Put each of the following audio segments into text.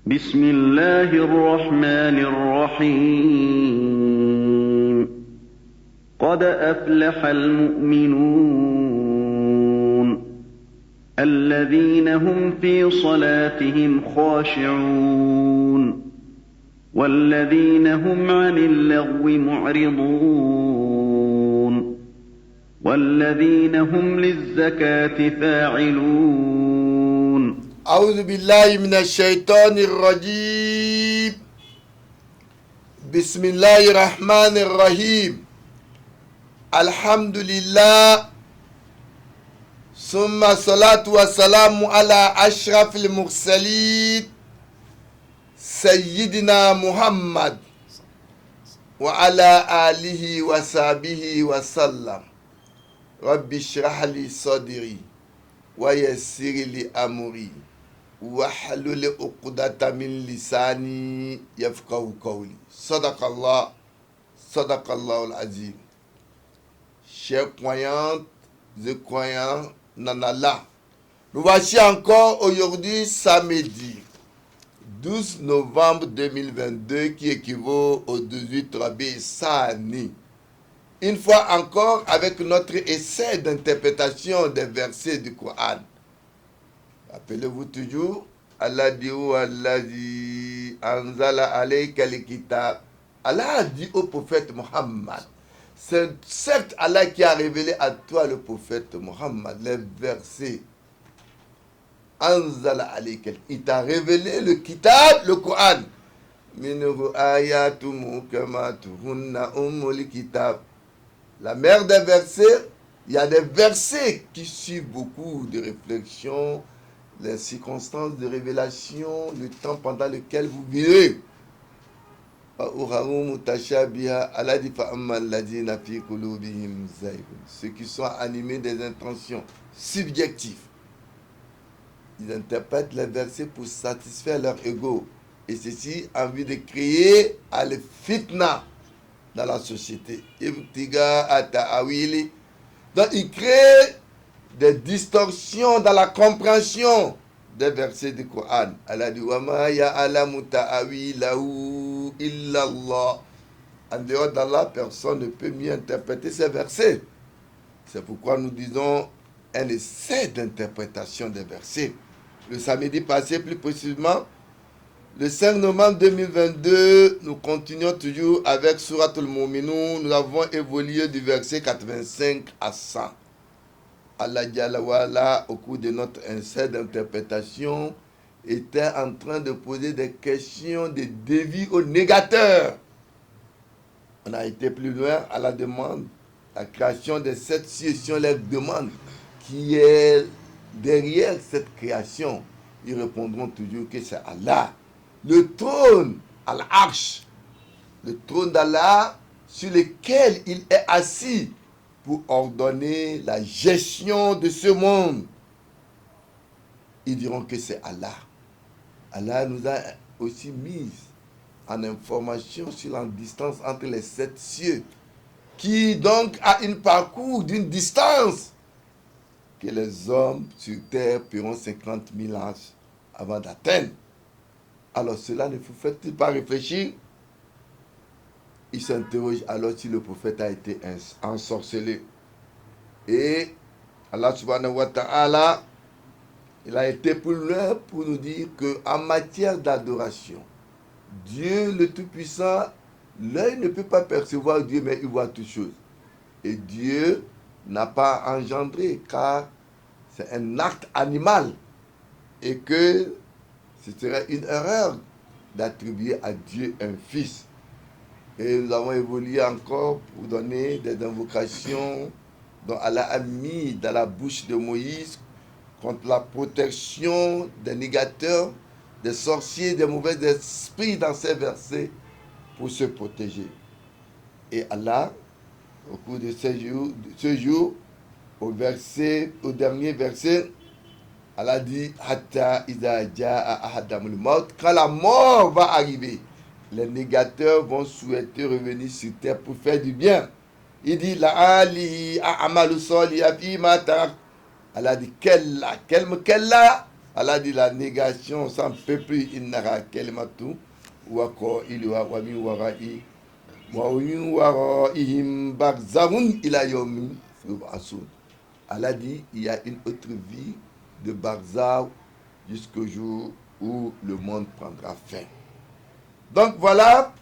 بسم الله الرحمن الرحيم قد أفلح المؤمنون الذين هم في صلاتهم خاشعون والذين هم عن اللغو معرضون والذين هم للزكاة فاعلون أعوذ بالله من الشيطان الرجيم. بسم الله الرحمن الرحيم. الحمد لله ثم الصلاة والسلام على أشرف المرسلين سيدنا محمد وعلى آله وصحبه وسلم. رب اشرح لي صدري ويسر لي أمري واحلل عقدة من لساني يفقهوا قولي. صدق الله العظيم. Chers croyantes et croyants en Allah, nous voici encore aujourd'hui samedi 12 novembre 2022 qui équivaut au 18 Rabi Sani. Une fois encore avec notre essai d'interprétation des versets du Coran. Rappelez-vous toujours, Allah dit Allazi anzala alayka al-kitab. Allah a dit au prophète Muhammad, c'est certes Allah qui a révélé à toi le prophète Muhammad les versets. Anzala alayka, il t'a révélé le kitab, le Coran. Minhu ayatu mukamatuhunna ummul kitab. La mère des versets, il y a des versets qui suivent beaucoup de réflexions, les circonstances de révélation, le temps pendant lequel vous vivez. Ceux qui sont animés des intentions subjectives, ils interprètent les versets pour satisfaire leur ego. Et ceci en vue de créer al-fitna dans la société. Donc il crée des distorsions dans la compréhension des versets du Coran. Allah dit Wama ya'alamu ta'awilahu illallah. En dehors d'Allah, personne ne peut mieux interpréter ces versets. C'est pourquoi nous disons un essai d'interprétation des versets. Le samedi passé, plus précisément, le 5 novembre 2022, nous continuons toujours avec Surat al-Mu'minun. Nous avons évolué du verset 85 à 100. Allah Jalla wa'ala, au cours de notre essai d'interprétation, était en train de poser des questions de dévi aux négateurs. On a été plus loin à la demande, la création de cette situation, les demandes qui est derrière cette création. Ils répondront toujours que c'est Allah. Le trône, Al-Arsh, le trône d'Allah sur lequel il est assis pour ordonner la gestion de ce monde. Ils diront que c'est Allah. Allah nous a aussi mis en information sur la distance entre les 7 cieux, qui donc a un parcours d'une distance que les hommes sur terre paieront 50 000 ans avant d'atteindre. Alors cela ne vous fait-il pas réfléchir? Il s'interroge alors si le prophète a été ensorcelé. Et Allah subhanahu wa ta'ala, il a été plus loin pour nous dire qu'en matière d'adoration, Dieu le Tout-Puissant, l'œil ne peut pas percevoir Dieu, mais il voit toutes choses. Et Dieu n'a pas engendré, car c'est un acte animal. Et que ce serait une erreur d'attribuer à Dieu un fils. Et nous avons évolué encore pour donner des invocations dont Allah a mis dans la bouche de Moïse contre la protection des négateurs, des sorciers, des mauvais esprits dans ces versets pour se protéger. Et Allah, au cours de ce jour, au dernier verset, Allah dit Hatta idha jaa ahadamul maut, quand la mort va arriver, les négateurs vont souhaiter revenir sur terre pour faire du bien. Il dit la ali a'malu soliha fi ma tarak. Allah dit quelle là Allah dit la négation sans peuple innara kalimatu wa qailuha wa min waraihim barzahun ila yawmin yub'asun. Allah dit il y a une autre vie de barzah jusqu'au jour où le monde prendra fin. Donc voilà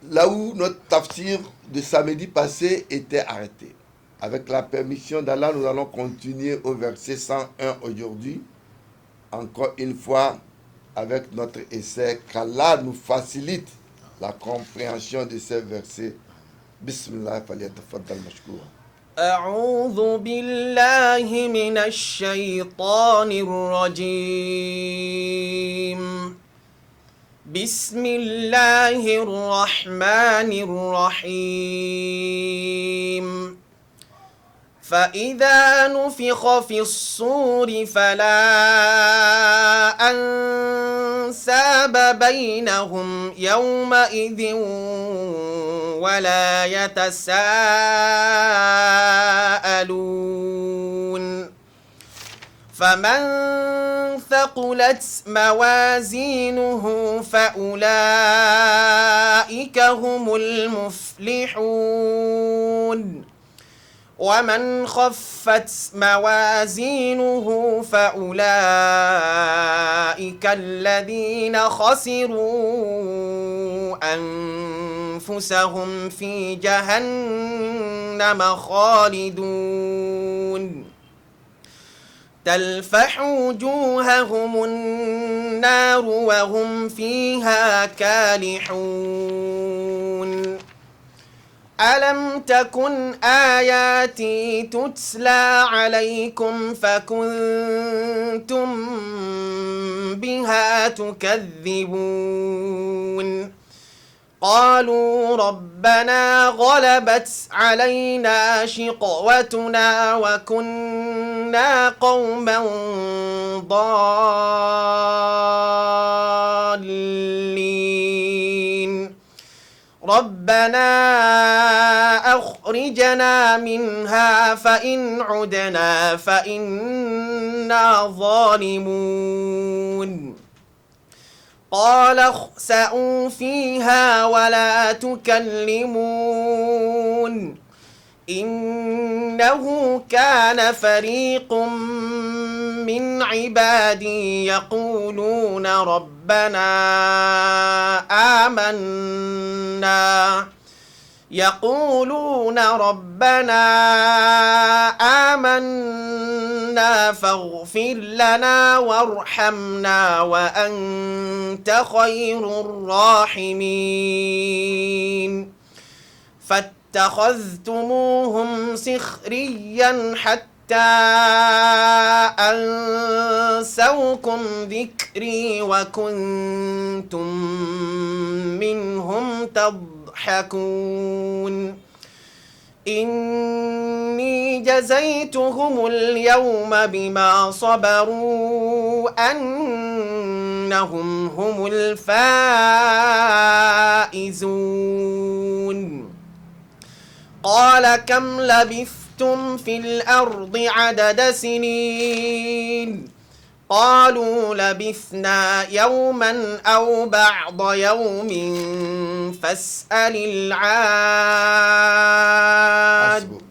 là où notre tafsir de samedi passé était arrêté. Avec la permission d'Allah, nous allons continuer au verset 101 aujourd'hui. Encore une fois, avec notre essai, qu'Allah nous facilite la compréhension de ces versets. Bismillah, falyatafaddal mashkoura. أعوذ بالله من الشيطان الرجيم بسم الله الرحمن الرحيم فإذا نفخ في الصور فلا أنساب بينهم يومئذ ولا يتساءلون فمن ثقلت موازينه فأولئك هم المفلحون ومن خفت موازينه فأولئك الذين خسروا أنفسهم في جهنم خالدون تلفح وجوههم النار وهم فيها كالحون ألم تكن آياتي تتلى عليكم فكنتم بها تكذبون قالوا ربنا غلبت علينا شقوتنا وكنا قوما ضالين ربنا أخرجنا منها فإن عدنا فإنا ظالمون قال اخسئوا فيها ولا تكلمون إنه كان فريق من عبادي يقولون ربنا آمنا فاغفر لنا وارحمنا وأنت خير الراحمين فاتخذتموهم سخريا حتى أنسوكم ذكري وكنتم منهم تضحكون إني جزيتهم اليوم بما صبروا أنهم هم الفائزون قال كم لبثتم في الأرض عدد سنين قالوا لبثنا يوما أو بعض يوم فاسأل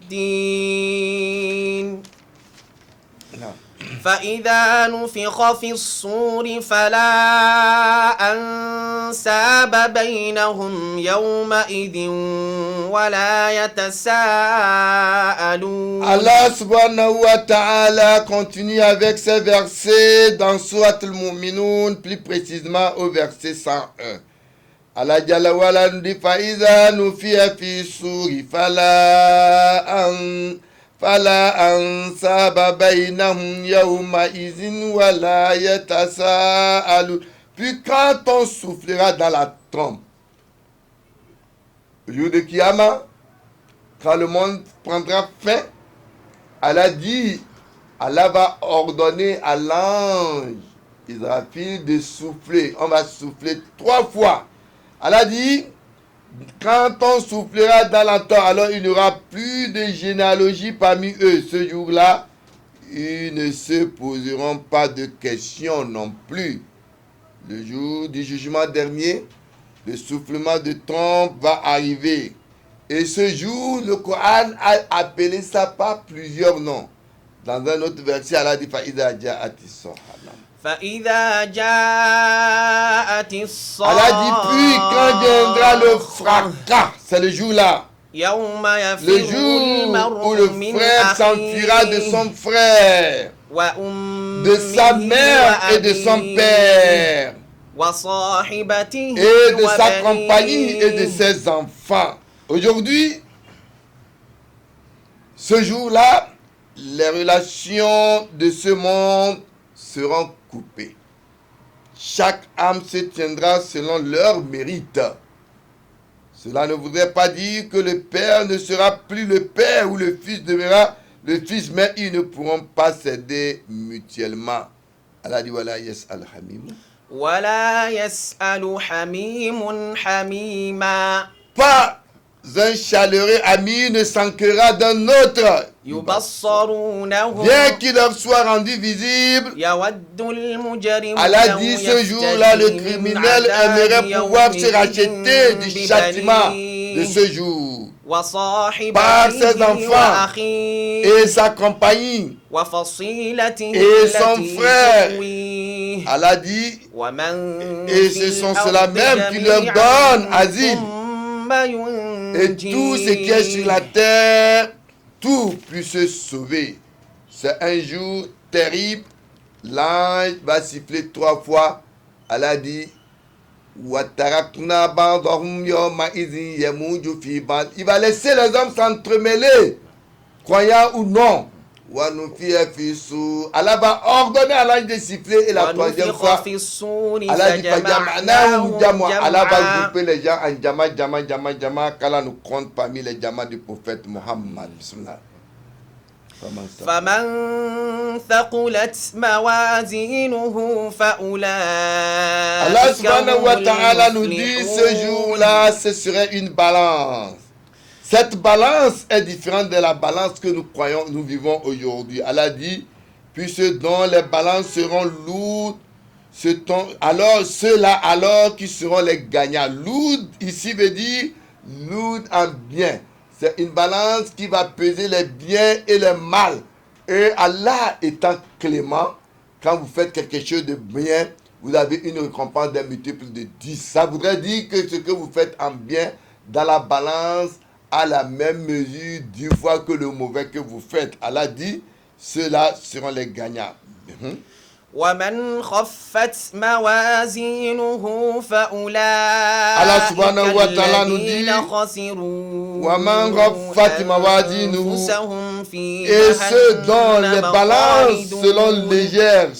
العادين فإذا نفخ في الصور فلا أنساب بينهم يومئذ ولا يتساءلون. Allah subhanahu wa ta'ala continue avec ces versets dans Surat al-Mu'minun, plus précisément au verset 101. Allah Jalla wa Ala nous dit فَإِذَا نُفِخَ فِي الصُّورِ فلا أنساب بينهم يومئذ ولا يتساءلون. Puis quand on soufflera dans la trompe, le jour de Kiyama, quand le monde prendra fin, Allah dit, Allah va ordonner à l'ange Israfil de souffler. On va souffler 3 fois. Allah dit, quand on soufflera dans la terre, alors il n'y aura plus de généalogie parmi eux. Ce jour-là, ils ne se poseront pas de questions non plus. Le jour du jugement dernier, le soufflement de trompe va arriver. Et ce jour, le Coran a appelé ça par plusieurs noms. Dans un autre verset, Allah dit فَإِذَا جَاءَتِ الصَّاخَّةُ. فإذا جاءت Allah dit puis quand viendra le الصاخة fracas, c'est le jour là. يوم Le يفر jour où المرء le من frère s'enfuira de أخيه son frère, de sa mère et de son وأمه père, وصاحبته et de sa compagnie et de وبنيه. ses enfants. Aujourd'hui, ce jour-là, les relations de ce monde seront coupées. Chaque âme se tiendra selon leur mérite. Cela ne voudrait pas dire que le père ne sera plus le père ou le fils demeurera le fils, mais ils ne pourront pas s'aider mutuellement. Allah dit voilà, yes al-hamim. ولا يسأل حميم حميما Pas un chaleureux ami ne s'enquerra d'un autre. يبصرونهم Bien qu'il leur soit rendu visible, يود المجرم Allah لو dit ce jour-là, le يفتدي من criminel عذاب aimerait pouvoir se يومئذ racheter du châtiment de ببنيه ce jour. Par ses وصاحبته enfants وأخيه et sa compagnie. وفصيلته et son التي frère. تؤويه Allah dit, ومن et في ce sont الأرض ceux-là même qui leur جميعا donnent asile. ثم Et tout ce qui est sur la terre, tout peut se sauver. C'est un jour terrible. L'ange va siffler 3 fois. Allah dit, وَتَرَكْنَا بَعْضَهُمْ يَوْمَئِذٍ يَمُوجُ فِي بَعْضٍ. Il va laisser les hommes s'entremêler, croyants ou non. وَنُفِخَ فِي الصُّورِ. Allah va ordonner à l'ange de siffler et la 3e fois, ونفخ في الصور Allah dit فجمعناهم Allah va جمعا grouper les gens en jama, qu'Allah nous compte parmi les jamas du prophète Muhammad. Bismillah. فمن ثقلت موازينه فأولئك Allah subhanahu wa هم ta'ala nous dit ce jour-là, ce serait une balance. Cette balance est différente de la balance que nous croyons, nous vivons aujourd'hui. Allah dit, puis ceux dont les balances seront lourdes, alors ceux-là alors qui seront les gagnants. Lourd ici veut dire lourd en bien. C'est une balance qui va peser les biens et le mal. Et Allah étant clément, quand vous faites quelque chose de bien, vous avez une récompense d'un multiple de 10. Ça voudrait dire que ce que vous faites en bien dans la balance a la même mesure 10 fois que le mauvais que vous faites. Allah dit, ceux-là seront les gagnants. ومن خفت موازينه Allah subhanahu wa فأولئك ta'ala nous dit, الذين خسروا ومن خفت موازينه, أنفسهم في et ceux dont les جهنم balances selon خالدون. légères,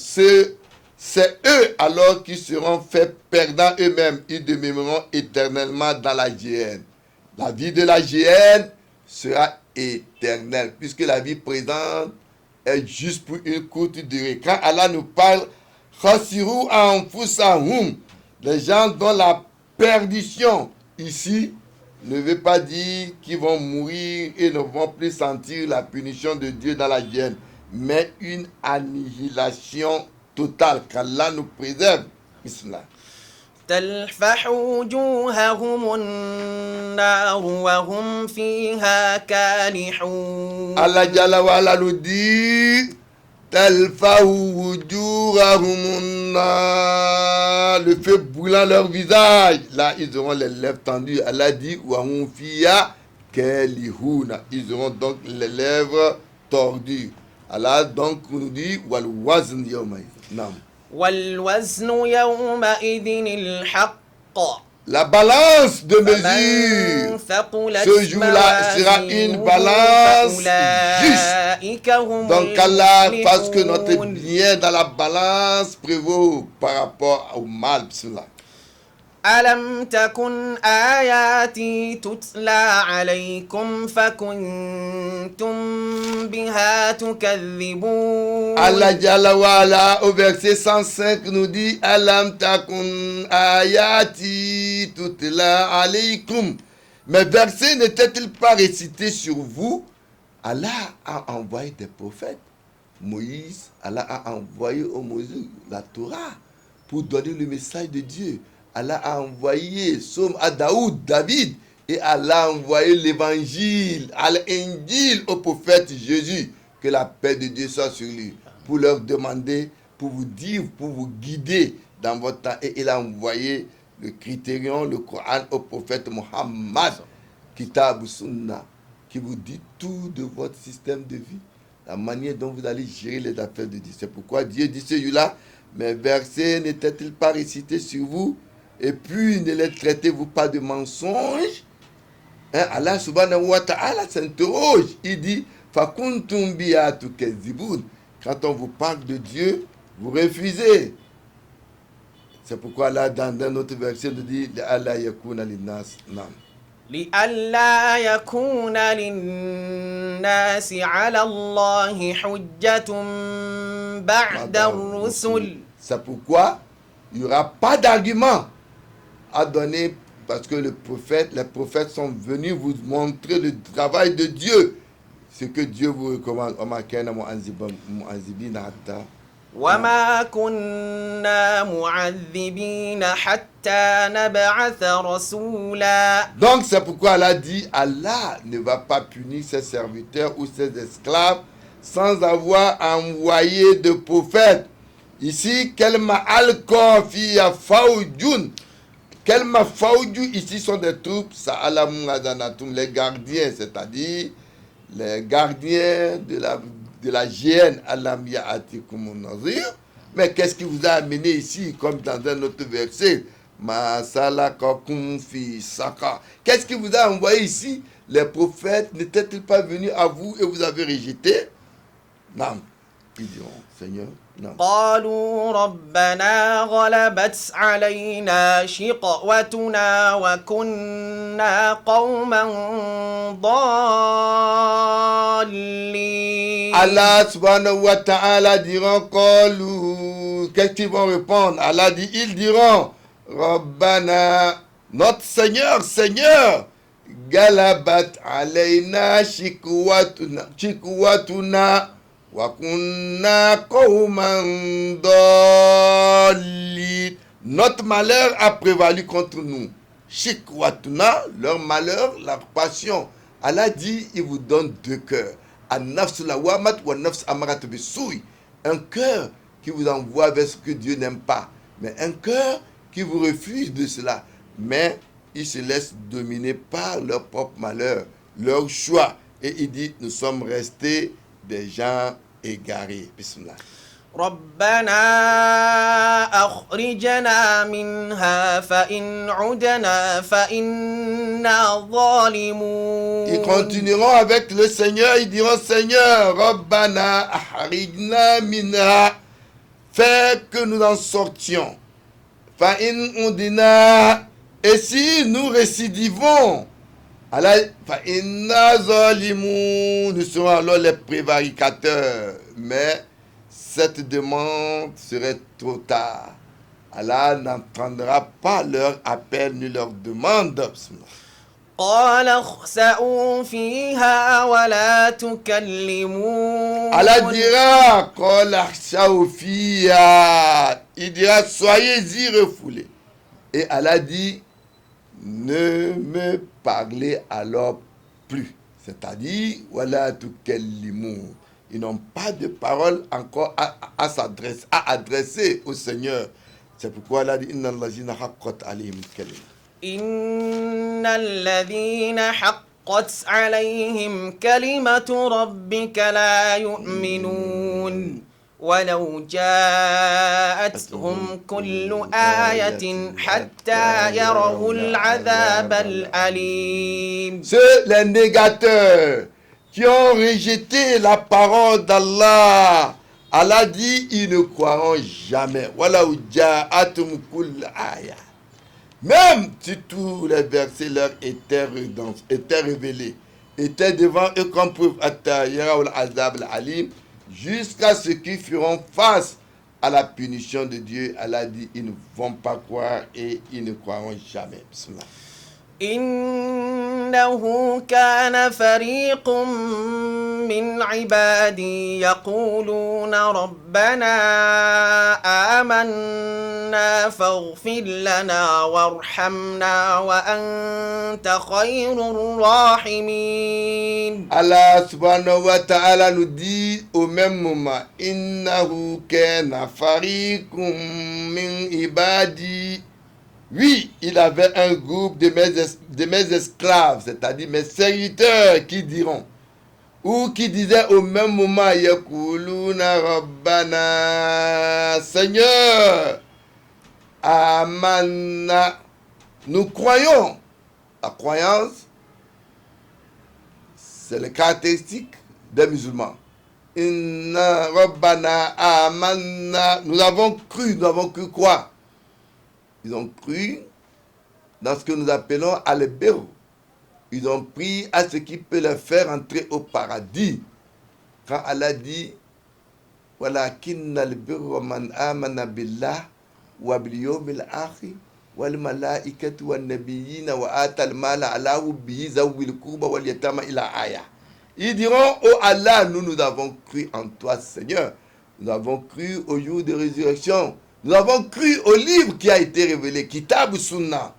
c'est eux alors qui seront faits perdants eux-mêmes. Ils demeureront éternellement dans la géhenne. La vie de la géhenne sera éternelle, puisque la vie présente est juste pour une courte durée. Quand Allah nous parle, khasiru anfusahum, les gens dont la perdition ici ne veut pas dire qu'ils vont mourir et ne vont plus sentir la punition de Dieu dans la géhenne, mais une annihilation totale, qu'Allah nous préserve. Bismillah. تلفح وجوههم النار وهم فيها كالحون. Allah Jalla wa Ala nous dit, talfahu wujuhahum nar, le feu brûlant leur visage. Là, ils auront les lèvres tendues. Allah dit, wa hum fiya kalihuna, ils auront donc les lèvres tordues. Allah donc nous dit, wal wazn yawma. Naam. والوزن يومئذ الحق. La balance de mesure ce jour-là sera une balance juste. Donc Allah fasse que notre bien dans la balance prévaut par rapport au mal. Bismillah. ألم تكن آياتي تتلى عليكم فكنتم بها تكذبون. Allah Jalla wa Ala au verset 105 nous dit, Alam takun ayati tutla alaykum. Mes versets n'étaient-ils pas récités sur vous? Allah a envoyé des prophètes Moïse, Allah a envoyé au Moïse la Torah pour donner le message de Dieu. Allah a envoyé Somme à David, et Allah a envoyé l'évangile, Al-Injil au prophète Jésus, que la paix de Dieu soit sur lui, pour leur demander, pour vous dire, pour vous guider dans votre temps. Et il a envoyé le Critérion, le Coran au prophète Mohammed, Kitab Sunnah, qui vous dit tout de votre système de vie, la manière dont vous allez gérer les affaires de Dieu. C'est pourquoi Dieu dit celui-là, mes versets n'étaient-ils pas récités sur vous, et puis ne les traitez-vous pas de mensonges? Allah subhanahu wa ta'ala s'interroge, il dit, Fakuntum biha tukazzibun. Quand on vous parle de Dieu, vous refusez. C'est pourquoi là, dans un autre verset, nous dit, Allah yakuna linnas nam. لئلا يكون للناس على الله حجة بعد الرسل. C'est pourquoi il n'y aura pas d'argument à donner, parce que les prophètes sont venus vous montrer le travail de Dieu, ce que Dieu vous recommande. وما كنا معذبين حتى نبعث رسولا. Donc c'est pourquoi Allah dit, Allah ne va pas punir ses serviteurs ou ses esclaves sans avoir envoyé de prophètes. Ici, kelma al-kofiya faoujun. Kelma faoujun, ici sont des troupes, sa'alamun adanatum, les gardiens, c'est-à-dire les gardiens de la géhenne, alam ya'atikum nazir. Mais qu'est-ce qui vous a amené ici, comme dans un autre verset, ma salakakum fi saka. Qu'est-ce qui vous a envoyé ici? Les prophètes n'étaient-ils pas venus à vous et vous avez rejeté? Non. Ils diront, Seigneur, non. قالوا ربنا غلبت علينا شقوتنا وكنا قوما ضالين. Allah subhanahu wa ta'ala diront, qu'est-ce qu'ils vont répondre? Allah dit, ils diront, Rabbana, notre Seigneur, Seigneur, galabat alayna shikwatuna wa kunna qawman dallin. Notre malheur a prévalu contre nous. Shikwatuna, leur malheur, leur passion. Allah dit, il vous donne deux cœurs. An-nafs lawamat wa nafs amarat bisouy. Un cœur qui vous envoie vers ce que Dieu n'aime pas, mais un cœur qui vous refuse de cela. Mais ils se laissent dominer par leur propre malheur, leur choix. Et il dit, nous sommes restés des gens égarés. Bismillah. ربنا أخرجنا منها فإن عدنا فإنا ظالمون. Ils continueront avec le Seigneur, ils diront, Seigneur, Rabbana ahrijna minha, fais que nous en sortions. Fa'in udina, et si nous récidivons, alors fa'inna zalimun, nous serons alors les prévaricateurs. Mais cette demande serait trop tard. Allah n'entendra pas leur appel ni leur demande. قال اخسئوا فيها ولا تكلمون. Allah dira, il dira, soyez-y refoulés. Et Allah dit, ne me parlez alors plus. C'est-à-dire, wala tukallimun. Ils n'ont pas de parole encore à adresser au Seigneur. C'est pourquoi Allah dit, inna allazina haqqat alayhim kalima. إن الذين حقت عليهم كلمة ربك لا يؤمنون ولو جاءتهم كل آية حتى يروا العذاب الأليم. Ceux les négateurs qui ont rejeté la parole d'Allah, Allah dit, ils ne croiront jamais. Walaw ja'atum kull aya. Même si tous les versets leur étaient révélés, étaient devant eux comme preuve, jusqu'à ce qu'ils feront face à la punition de Dieu. Allah dit, ils ne vont pas croire et ils ne croiront jamais. إن إنه كان فريق من عبادي يقولون ربنا آمنا فاغفر لنا وارحمنا وأنت خير الراحمين. Allah subhanahu wa ta'ala nous dit au même moment, Innahu kana fariqum min ibadi. Oui, il avait un groupe de mes esclaves, c'est-à-dire mes serviteurs, qui diront, ou qui disaient au même moment, Yakuluna Rabbana, Seigneur, Amanna, nous croyons. La croyance, c'est la caractéristique des musulmans. Inna Rabbana Amanna, nous avons cru quoi? Ils ont cru dans ce que nous appelons al-birr. Ils ont pris à ce qui peut les faire entrer au paradis. Quand Allah dit walakinna al-birra man amana billah wa bil yawmil akhir wal malaikati wan nabiyina wa atal mala ala hubbihi zawil qurba wal yatama ila aya. Ils diront, oh Allah, nous avons cru en toi, Seigneur. Nous avons cru au jour de résurrection. Nous avons cru au livre qui a été révélé, Kitab Sunnah.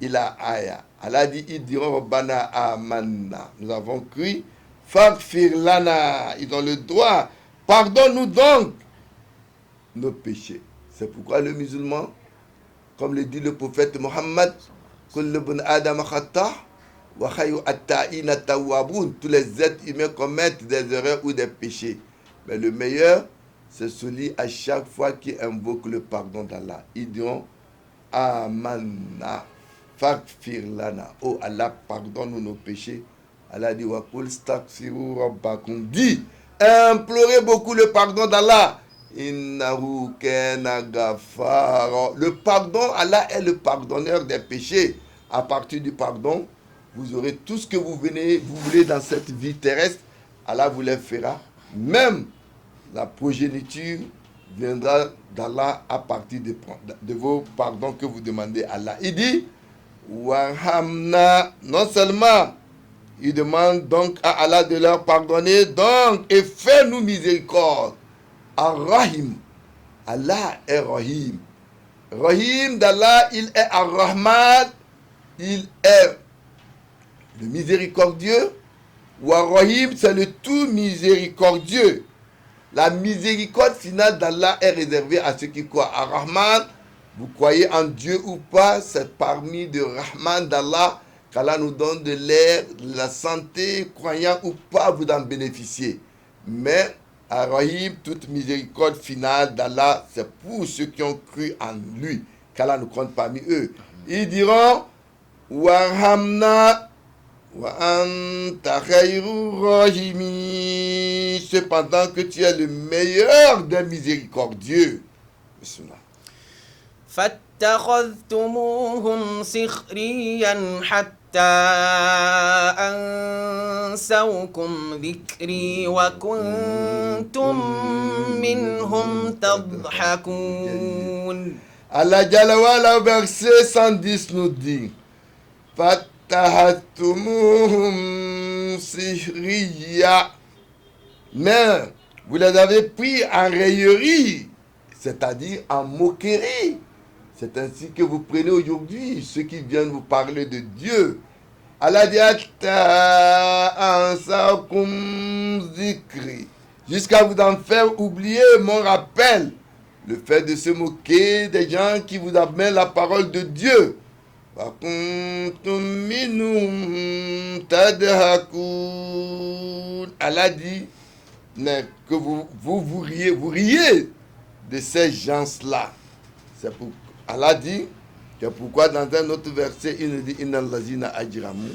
Ila aya. Allah dit, ils diront, Rabbana amanna. Nous avons cru. Faghfir lana. Ils ont le droit. Pardonne-nous donc nos péchés. C'est pourquoi le musulman, comme le dit le prophète Mohammed, Kullu ibn Adam khata wa khayru at-ta'ina tawwabun. Tous les êtres humains commettent des erreurs ou des péchés. Mais le meilleur, c'est celui à chaque fois qui invoque le pardon d'Allah. Ils diront Amanna, faghfir lana. Oh Allah, pardonne-nous nos péchés. Allah dit wa qul astaghfiru rabbakum. Dit, implorez beaucoup le pardon d'Allah. Innahu kana ghafara. Le pardon, Allah est le pardonneur des péchés. À partir du pardon, vous aurez tout ce que vous voulez dans cette vie terrestre. Allah vous les fera. Même la progéniture viendra d'Allah à partir de vos pardons que vous demandez à Allah. Il dit, Warhamna, non seulement, il demande donc à Allah de leur pardonner, donc, et fais-nous miséricorde. Ar-Rahim, Allah est Rahim. Rahim d'Allah, il est Ar-Rahman, il est le miséricordieux. Ou Ar-Rahim, c'est le tout miséricordieux. La miséricorde finale d'Allah est réservée à ceux qui croient. Ar-Rahman, vous croyez en Dieu ou pas, c'est parmi de Rahman d'Allah qu'Allah nous donne de l'air, de la santé, croyant ou pas, vous en bénéficiez. Mais Ar-Rahim, toute miséricorde finale d'Allah, c'est pour ceux qui ont cru en lui, qu'Allah nous compte parmi eux. Ils diront, Warhamna wa anta khayrur rahimin. Cependant que tu es le meilleur des miséricordieux. Bismillah. فاتخذتموهم سخريا حتى أنسوكم ذكري وكنتم منهم تضحكون. Allah Jalla wa'ala, verset 110 nous dit, Fattahattumuhum sihriya. Mais vous les avez pris en raillerie, c'est-à-dire en moquerie. C'est ainsi que vous prenez aujourd'hui ceux qui viennent vous parler de Dieu. Allah dit jusqu'à vous en faire oublier mon rappel. Le fait de se moquer des gens qui vous amènent la parole de Dieu. Allah dit mais que vous riez de ces gens-là. C'est pour Allah dit que pourquoi dans un autre verset il nous dit Innal lazina ajramu.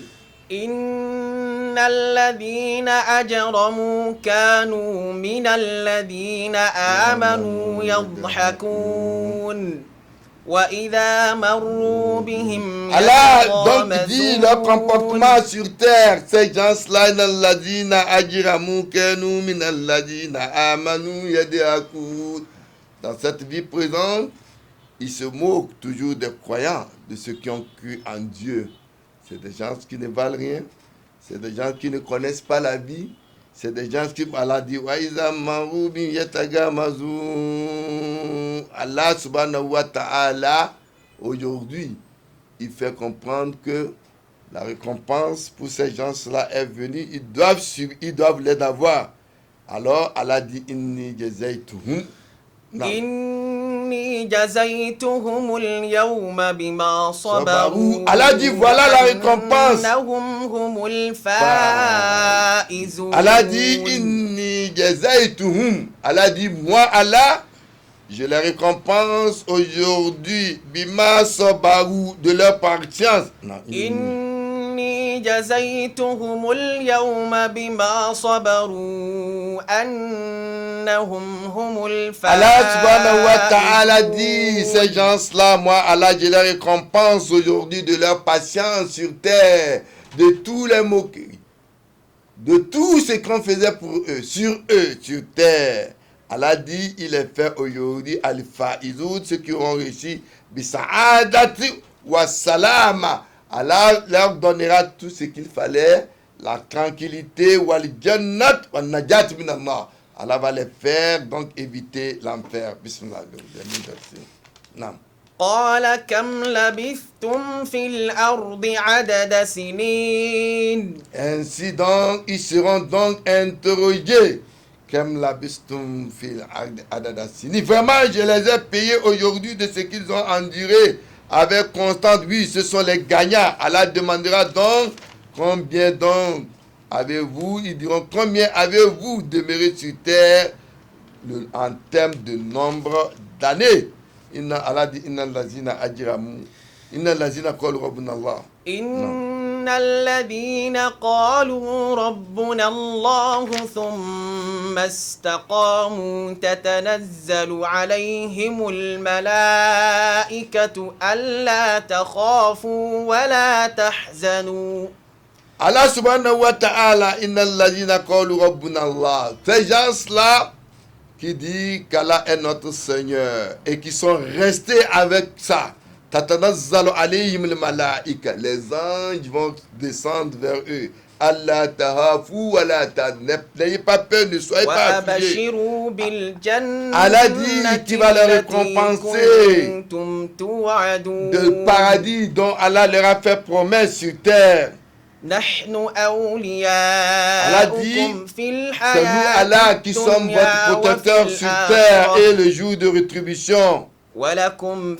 Innal ladhina ajramu kanu minal ladhina amanu yadhhakun wa idha marru bihim. Allah donc dit leur comportement sur terre, ces gens-là innal lazina ajramu kanu minal ladhina amanu yadhhakun. Dans cette vie présente, ils se moquent toujours des croyants, de ceux qui ont cru en Dieu. C'est des gens qui ne valent rien. C'est des gens qui ne connaissent pas la vie. C'est des gens qui, Allah dit, Allah subhanahu wa ta'ala, aujourd'hui, il fait comprendre que la récompense pour ces gens-là est venue. Ils doivent les avoir. Alors, Allah dit, Inni jazaytuhum. إني جزيتهم اليوم بما صبروا Allah dit, voilà la récompense. أنهم هم الفائزون. Allah dit, Inni jazaytuhum. Allah dit, moi, Allah, je les récompense aujourd'hui, bima sabaru, de leur patience. إني جزيتهم اليوم بما صبروا أنهم هم الفائزون. Allah subhanahu wa ta'ala dit, ces gens-là, moi, Allah, je les récompense aujourd'hui de leur patience sur terre, de tous les moqueries, de tout ce qu'on faisait pour eux, sur terre. Allah dit, il est fait aujourd'hui al-fa'izoun, ceux qui ont réussi, bisa'adati wa salama. Allah leur donnera tout ce qu'il fallait, la tranquillité, wal jannat wa najat min Allah. Allah va les faire donc éviter l'enfer. Bismillah. Naam. قال كم لبثتم في الأرض عدد سنين. Ainsi donc, ils seront donc interrogés. Comme la bistum fil adadasini. Vraiment, je les ai payés aujourd'hui de ce qu'ils ont enduré avec constance. Oui, ce sont les gagnants. Allah demandera donc, combien donc avez-vous? Ils diront, combien avez-vous demeuré sur terre en termes de nombre d'années? Allah dit, inna lazina ajramu. Inna lazina qalu rabbuna Allah. إن الذين قالوا ربنا الله ثم استقاموا تتنزل عليهم الملائكة ألا تخافوا ولا تحزنوا. Allah subhanahu wa ta'ala, inna lazina qalu rabbuna Allah. Ces gens-là qui disent qu'Allah est notre Seigneur et qui sont restés avec ça. Tatanazzalu alayhim al-malaika. Les anges vont descendre vers eux. Allah tahafu wa la n'ayez pas peur, ne soyez pas affligés. Allah dit qu'il va les récompenser de paradis dont Allah leur a fait promesse sur terre. Allah dit, c'est nous Allah qui sommes votre protecteur sur terre et le jour de rétribution. ولكم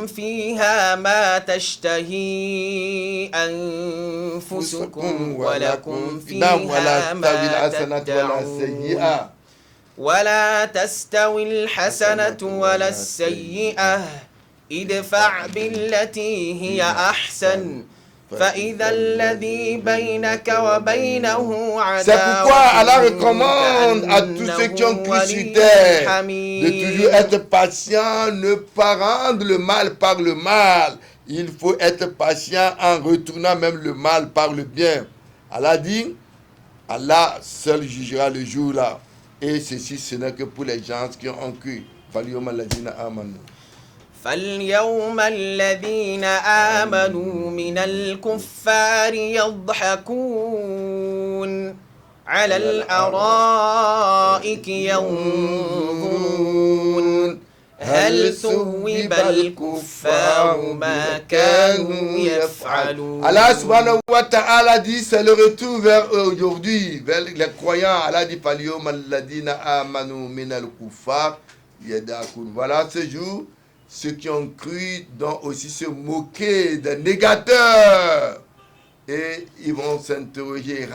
فيها ما تشتهي أنفسكم ولكم فيها ما تدعون ولا تستوي الحسنة ولا السيئة ادفع بالتي هي أحسن فإذا الذي بينك وبينه عداوة. C'est pourquoi Allah recommande à tous ceux qui ont cru sur terre de toujours être patient, ne pas rendre le mal par le mal. Il faut être patient en retournant même le mal par le bien. Allah dit, Allah seul jugera le jour là. Et ceci, ce n'est que pour les gens qui ont cru. فاليوم الذين آمنوا من الكفار يضحكون على الأرائك ينظرون هل ثوب الكفار ما كانوا يفعلون. Allah subhanahu wa ta'ala dit, c'est le retour vers eux aujourd'hui, vers les croyants. Allah dit, فاليوم الذين آمنوا من الكفار يضحكون. Voilà ce jour. Ceux qui ont cru doivent aussi se moquer des négateurs. Et ils vont s'interroger,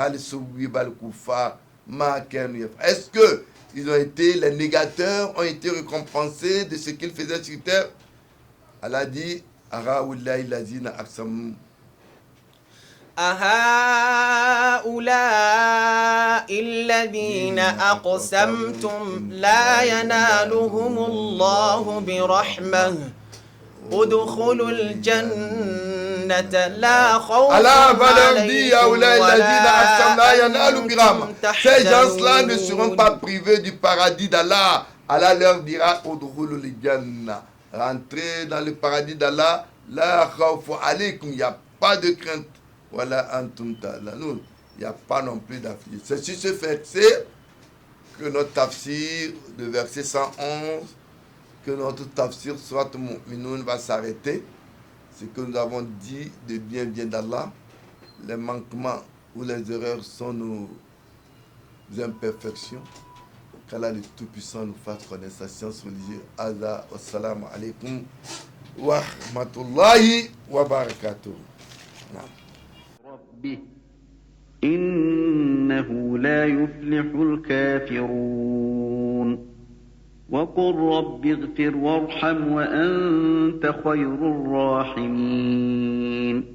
est-ce que les négateurs ont été récompensés de ce qu'ils faisaient sur terre? Allah dit, أهؤلاء الذين أقسمتم لا ينالهم الله برحمة ادخلوا الجنة لا خوف عليكم ولا أنتم تحزنون. Ces gens-là ne seront pas privés du paradis d'Allah. Allah leur dira, rentrez dans le paradis d'Allah. La khawfu alaykum, il n'y a pas de crainte. Voilà antum tahzanun. Il n'y a pas non plus d'affliction. C'est sur ce fait que notre tafsir, de verset 111, que notre tafsir Surat Mu'minun va s'arrêter. Ce que nous avons dit de bien d'Allah, les manquements ou les erreurs sont nos imperfections. Qu'Allah le Tout-Puissant nous fasse connaissance religieuse. Allah, wassalamu alaikum wa rahmatullahi wa barakatuh. ربه إنه لا يفلح الكافرون وقل رب اغفر وارحم وأنت خير الراحمين